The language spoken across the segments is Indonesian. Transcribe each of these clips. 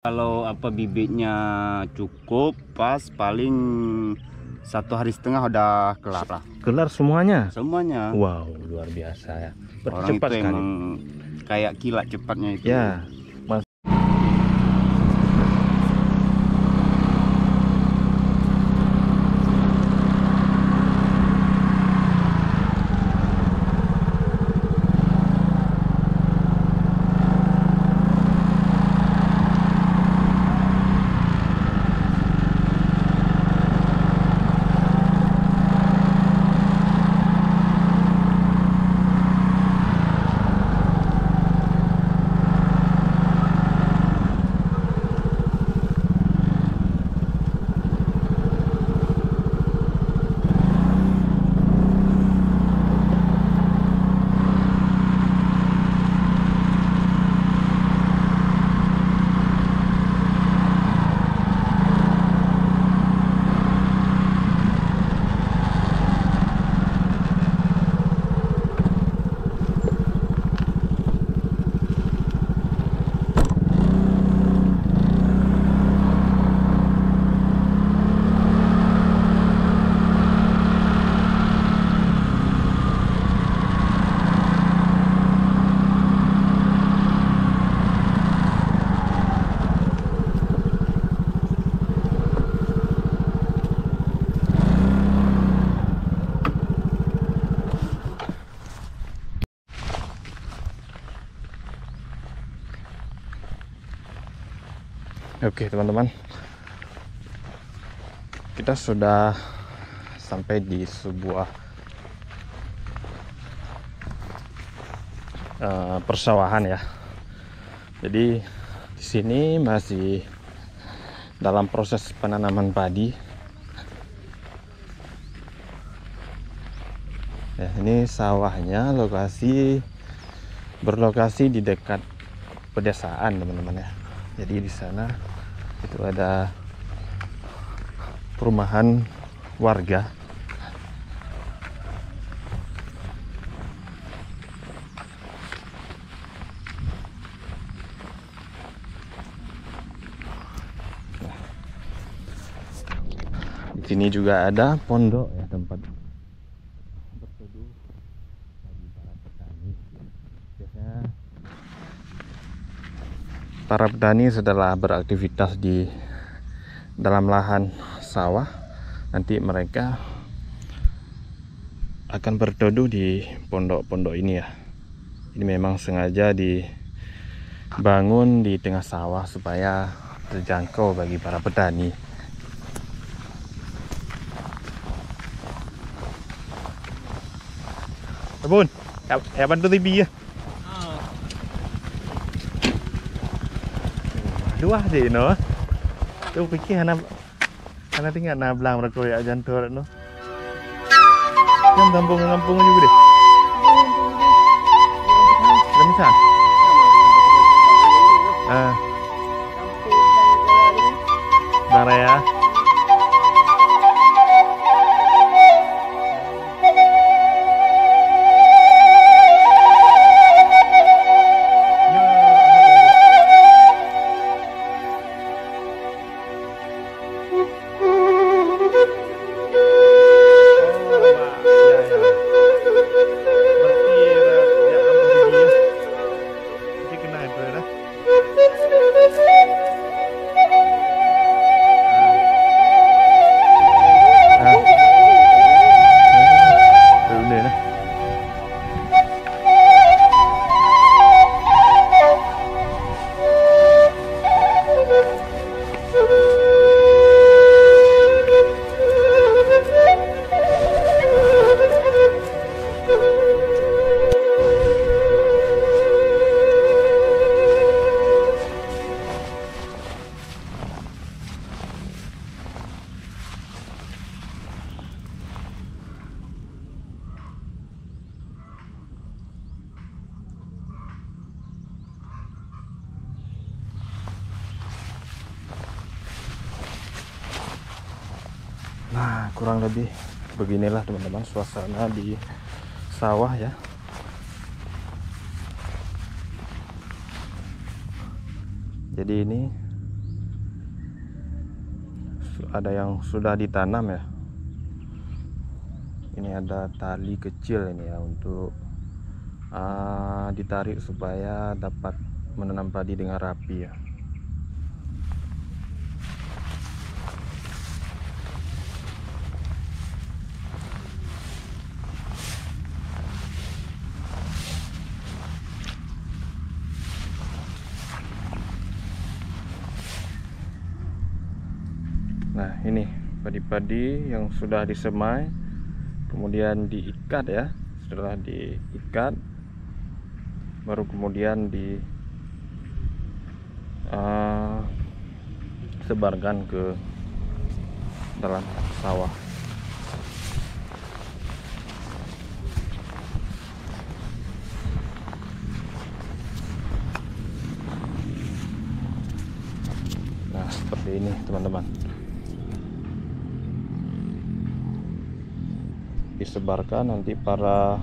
Kalau bibitnya cukup pas, paling 1,5 hari udah kelar lah. Kelar semuanya? Semuanya. Wow, luar biasa ya. Orang Cepat itu sekali. emang kayak kilat cepatnya itu. Ya. Oke teman-teman, kita sudah sampai di sebuah persawahan ya. Jadi di sini masih dalam proses penanaman padi. Ya, ini sawahnya berlokasi di dekat pedesaan teman-teman ya. Jadi di sana itu ada perumahan warga. Di sini juga ada pondok ya, tempat berteduh bagi para petani. Biasanya para petani setelah beraktivitas di dalam lahan sawah, nanti mereka akan berteduh di pondok-pondok ini ya. Ini memang sengaja dibangun di tengah sawah supaya terjangkau bagi para petani. Bun, ya bantu TV ya. Dua deh no. Tuh pikir anak tinggal belang mereka ya jantur no. Yang kampung juga deh. Ada misal. Bang Raya. Nah, kurang lebih beginilah teman-teman suasana di sawah ya. Jadi ini ada yang sudah ditanam ya. Ini ada tali kecil ini ya untuk ditarik supaya dapat menanam padi dengan rapi ya. Nah, ini padi-padi yang sudah disemai, kemudian diikat ya. Setelah diikat, baru kemudian disebarkan ke dalam sawah. Nah, seperti ini teman-teman. Disebarkan, nanti para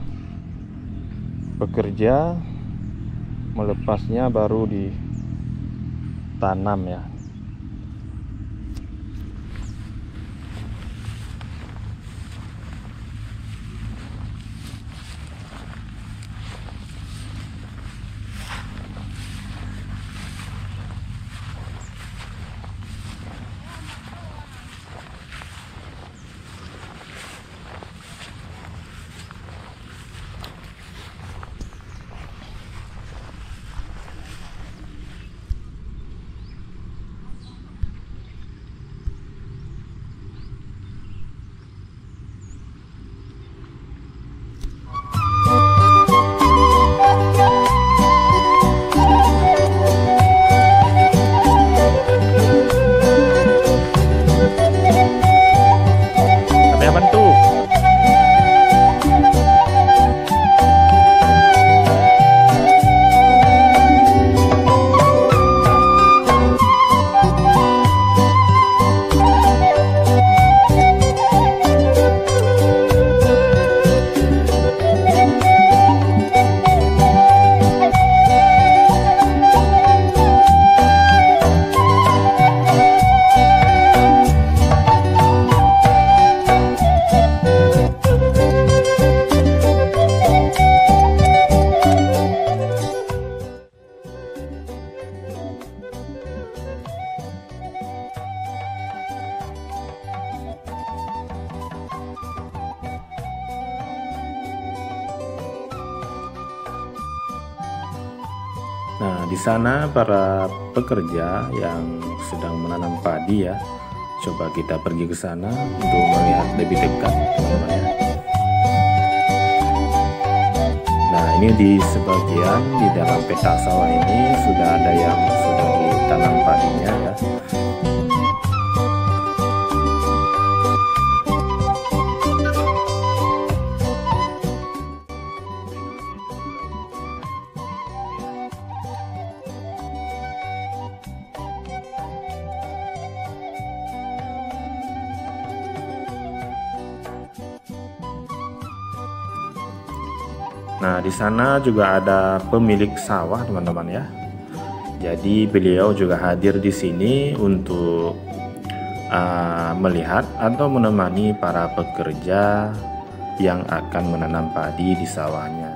pekerja melepasnya baru ditanam ya. Nah, di sana para pekerja yang sedang menanam padi ya. Coba kita pergi ke sana untuk melihat lebih dekat, teman-teman ya. Nah, ini di sebagian di dalam petak sawah ini sudah ada yang sudah ditanam padinya ya. Nah, di sana juga ada pemilik sawah, teman-teman ya. Jadi beliau juga hadir di sini untuk melihat atau menemani para pekerja yang akan menanam padi di sawahnya.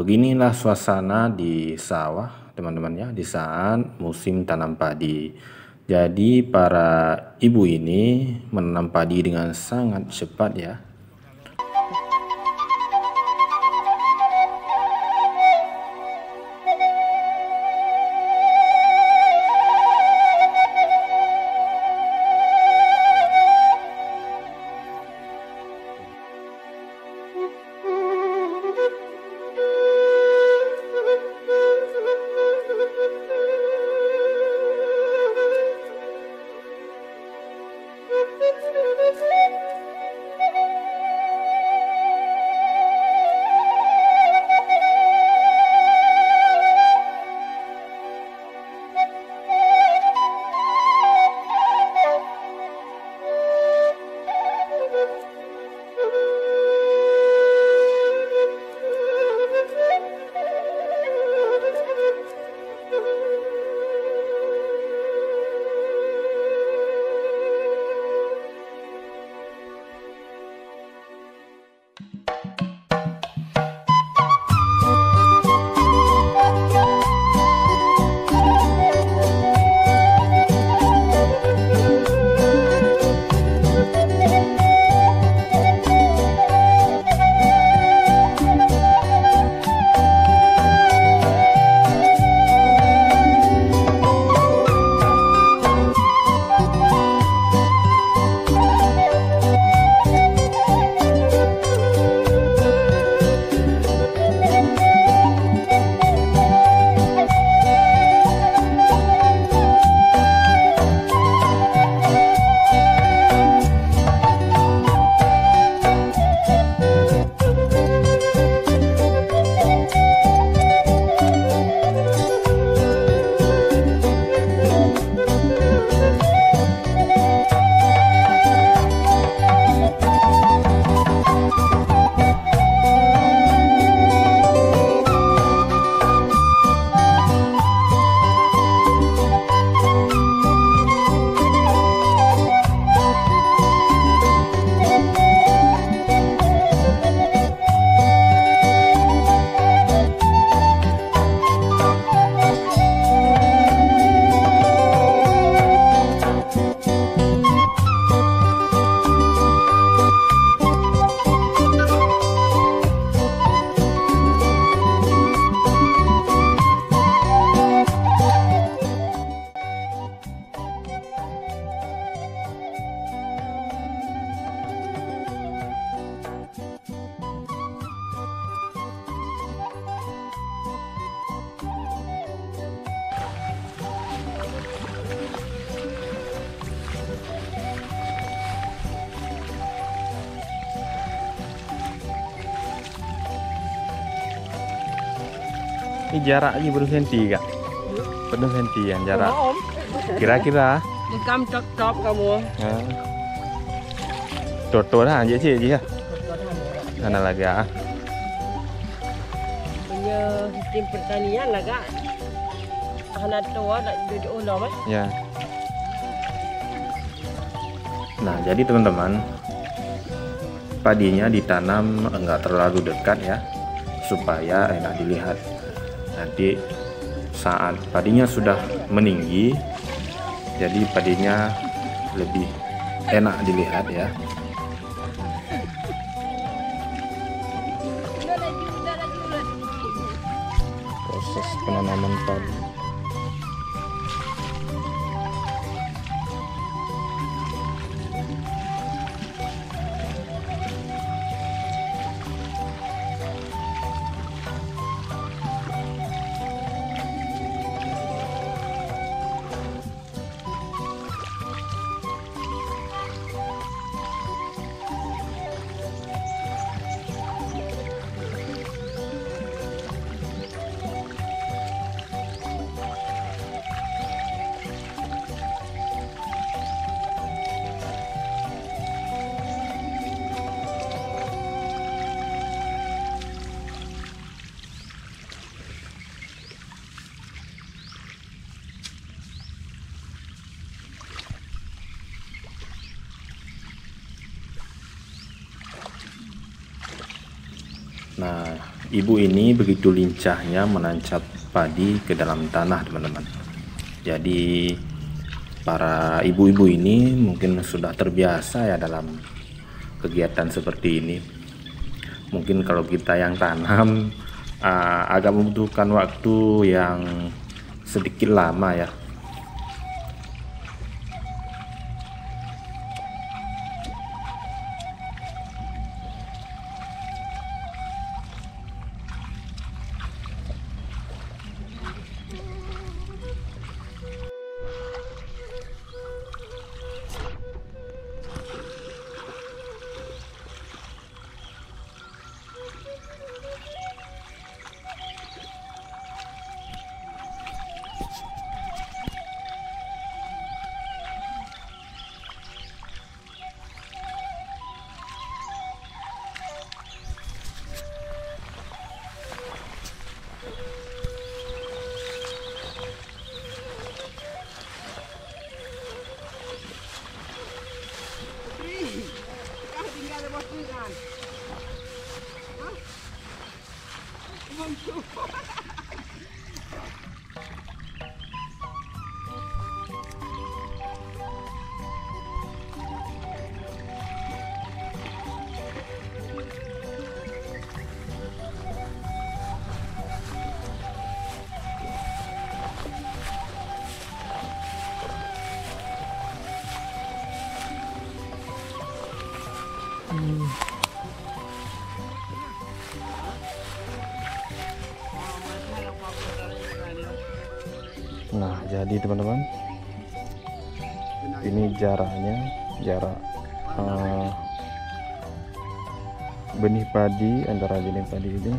beginilah suasana di sawah teman-teman ya, di saat musim tanam padi. Jadi para ibu ini menanam padi dengan sangat cepat ya. Ini jaraknya berapa senti kak? Berapa sentian jarak? Kira-kira? Cam cocok kamu. Toto lah aja sih ya. Mana lagi ah? Punya sistem pertanian lah kak. Anak tua nak duduk ulam eh. Ya. Nah jadi teman-teman, padinya ditanam enggak terlalu dekat ya, supaya enak dilihat. Nanti saat padinya sudah meninggi, jadi padinya lebih enak dilihat ya. Proses penanaman padi. Nah, ibu ini begitu lincahnya menancap padi ke dalam tanah, teman-teman. Jadi para ibu-ibu ini mungkin sudah terbiasa ya dalam kegiatan seperti ini. Mungkin kalau kita yang tanam agak membutuhkan waktu yang sedikit lama ya. Nah, jadi teman-teman, ini jarak benih padi antara benih padi ini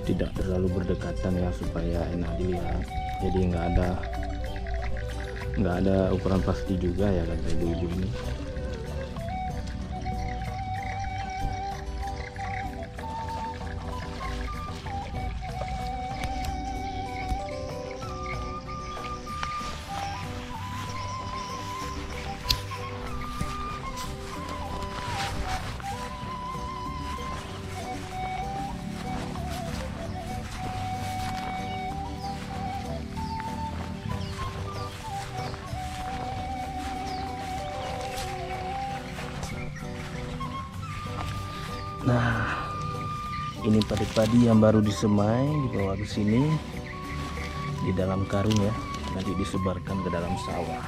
tidak terlalu berdekatan ya, supaya enak dilihat. Jadi nggak ada ukuran pasti juga ya kata ibu-ibu ini. Nah, ini padi-padi yang baru disemai dibawa ke sini di dalam karung ya, nanti disebarkan ke dalam sawah.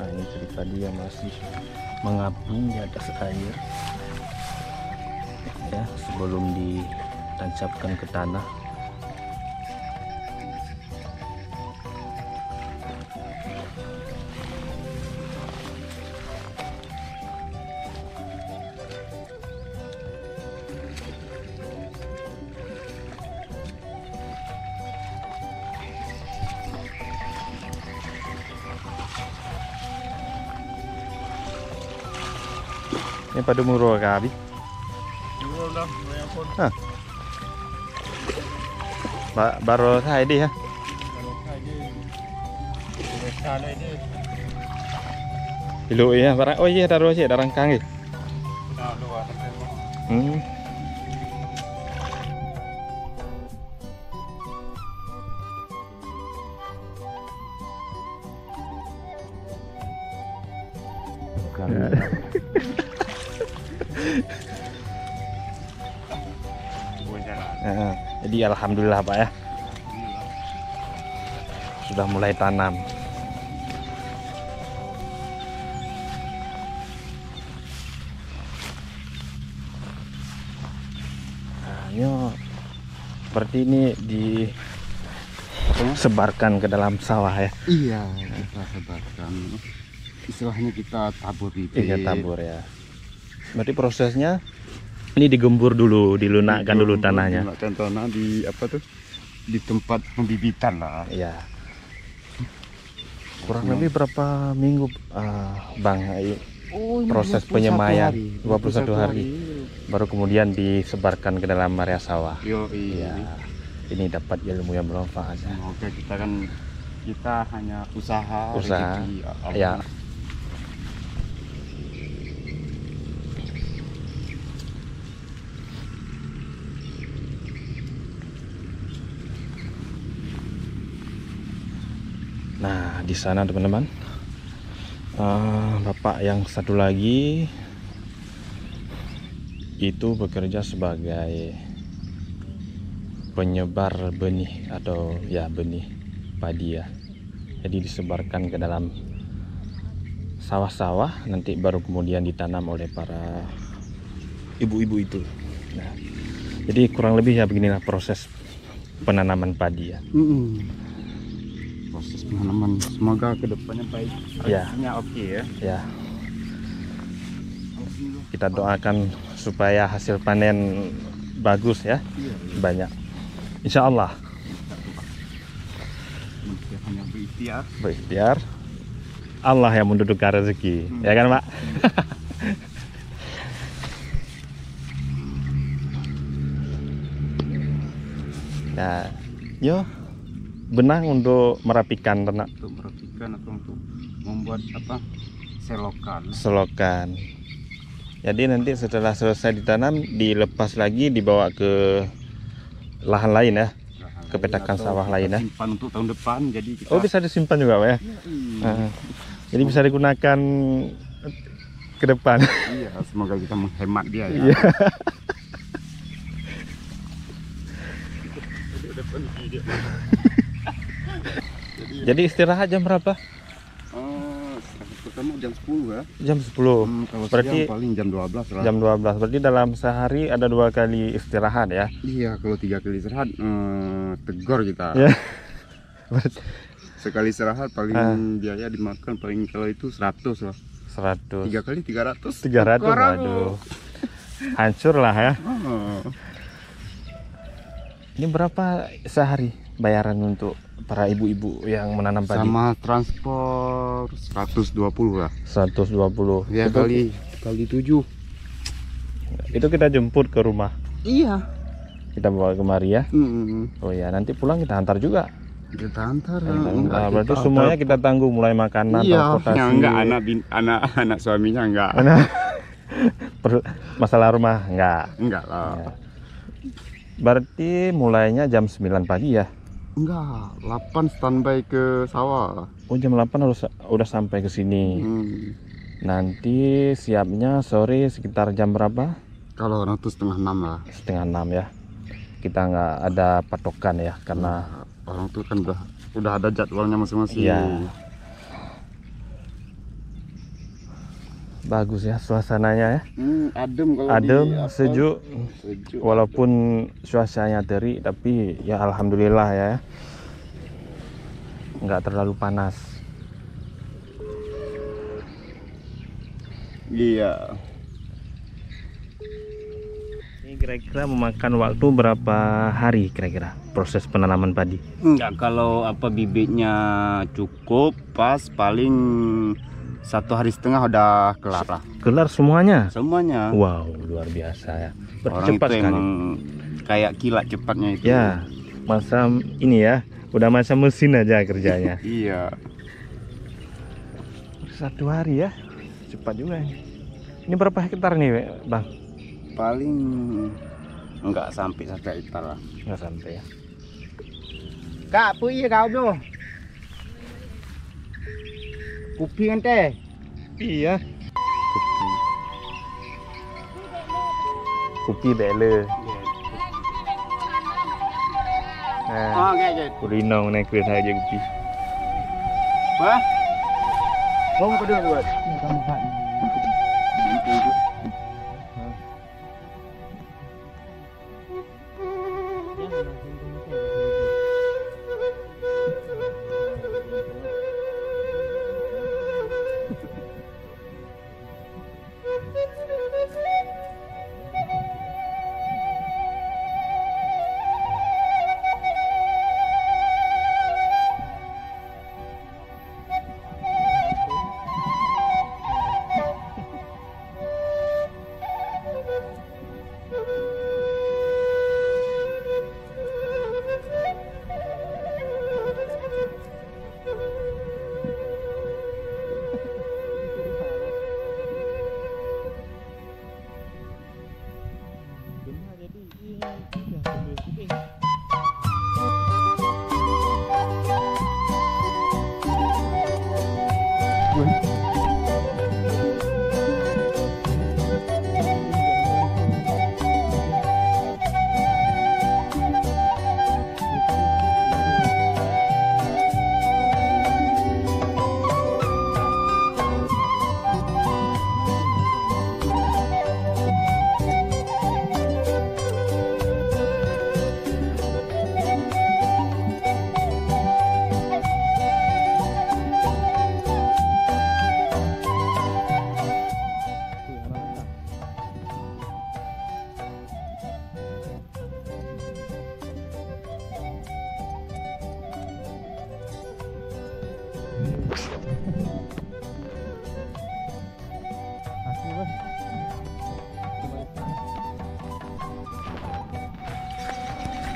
Nah, ini padi yang masih mengapung di atas air ya, sebelum ditancapkan ke tanah. Ini pada murah kali. Baru saya di ya. Kilo ya, barang. Oh iya, taruh sih, darang kang. Jadi alhamdulillah Pak ya, sudah mulai tanam. Nah, seperti ini sebarkan ke dalam sawah ya. Iya, kita sebarkan. Istilahnya kita tabur bibit. Iya, tabur ya. Berarti prosesnya ini digembur dulu, dilunakkan dulu tanahnya. Dilunakkan tanah di apa tuh? Di tempat pembibitan lah. Iya. Kurang lebih berapa minggu Bang proses penyemaian? 21 hari. Baru kemudian disebarkan ke dalam area sawah. Iya. Ini dapat ilmu yang bermanfaat. Oke, kita hanya usaha. Rezeki, ya. Nah, di sana teman-teman, bapak yang satu lagi itu bekerja sebagai penyebar benih atau ya benih padi ya. Jadi disebarkan ke dalam sawah-sawah, nanti baru kemudian ditanam oleh para ibu-ibu itu. Nah, jadi kurang lebih ya beginilah proses penanaman padi ya. Proses penanaman, semoga kedepannya baik. Ya. Oke ya. Ya. Kita doakan supaya hasil panen bagus ya. Banyak. Insya Allah. Hanya berikhtiar. Berikhtiar. Allah yang mendudukan rezeki, ya kan Pak? Nah, yo benang untuk merapikan ternak. Untuk merapikan atau untuk membuat apa? Selokan. Jadi nanti setelah selesai ditanam, dilepas lagi, dibawa ke lahan lain ya, ke petakan sawah lain ya. Simpan untuk tahun depan, jadi kita... Oh, bisa disimpan juga Pak ya? Jadi bisa digunakan ke depan. Iya, semoga kita menghemat dia ya. Iya. Jadi istirahat jam berapa? Pertama jam 10 ya. Jam 10. Kalau berarti siang paling jam 12 lah. Jam 12. Berarti dalam sehari ada 2 kali istirahat ya? Iya, kalau 3 kali istirahat tegor kita. Ya. Sekali istirahat paling biaya dimakan paling kalau itu 100 lah. 100. 3 kali 300. 300. Waduh. Hancur lah ya. Ini berapa sehari bayaran untuk para ibu-ibu yang menanam padi? Sama transport 120 lah. 120. Ya, itu, kali 7. Itu kita jemput ke rumah. Iya. Kita bawa kemari ya. Oh ya, nanti pulang kita antar juga. Kita antar. Berarti semuanya kita tanggung, mulai makanan, transportasi. Iya, enggak anak suaminya enggak. Masalah rumah enggak. Enggak lah. Ya. Berarti mulainya jam 9 pagi ya? Enggak, 8 standby ke sawah. Oh, jam 8 udah sampai ke sini. Nanti siapnya sore sekitar jam berapa? Kalau orang tuh setengah 6 lah. Setengah 6 ya. Kita nggak ada patokan ya, karena orang tuh kan udah ada jadwalnya masing-masing. Iya. Bagus ya suasananya ya. Adem kalau adem, sejuk. Walaupun cuacanya terik, tapi ya alhamdulillah ya. Nggak terlalu panas. Iya. Ini kira-kira memakan waktu berapa hari kira-kira proses penanaman padi? Enggak, kalau bibitnya cukup pas paling 1,5 hari udah kelar lah. Kelar semuanya? Semuanya. Wow, luar biasa ya. Orang Cepat itu sekali. emang kayak kilat cepatnya itu. Ya, masa ini ya, udah masa mesin aja kerjanya. Iya. 1 hari ya, cepat juga ini. Ini berapa hektar nih Bang? Paling enggak sampai 1 hektar lah. Nggak sampai ya. Kak, puyi kau tuh. Kopi kan teh? Iya. Kopi bele. Nah, Oke. kulinong nih kulit aja kopi. Wah. Mau ke dulu buat.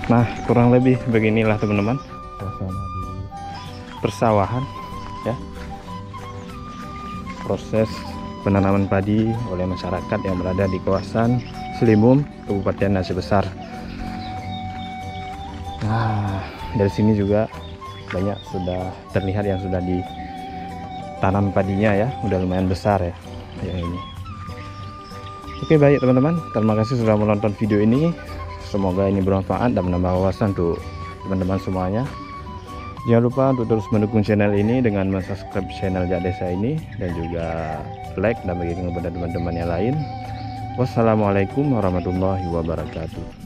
Nah, kurang lebih beginilah teman-teman suasana di persawahan ya. Proses penanaman padi oleh masyarakat yang berada di kawasan Selimum, Kabupaten Aceh Besar. Nah, dari sini juga banyak sudah terlihat yang sudah ditanam padinya ya, udah lumayan besar ya yang ini. Oke, baik teman-teman, terima kasih sudah menonton video ini. Semoga ini bermanfaat dan menambah wawasan untuk teman-teman semuanya. Jangan lupa untuk terus mendukung channel ini dengan subscribe channel Jak Desa ini, dan juga like dan bagikan kepada teman-teman yang lain. Wassalamualaikum warahmatullahi wabarakatuh.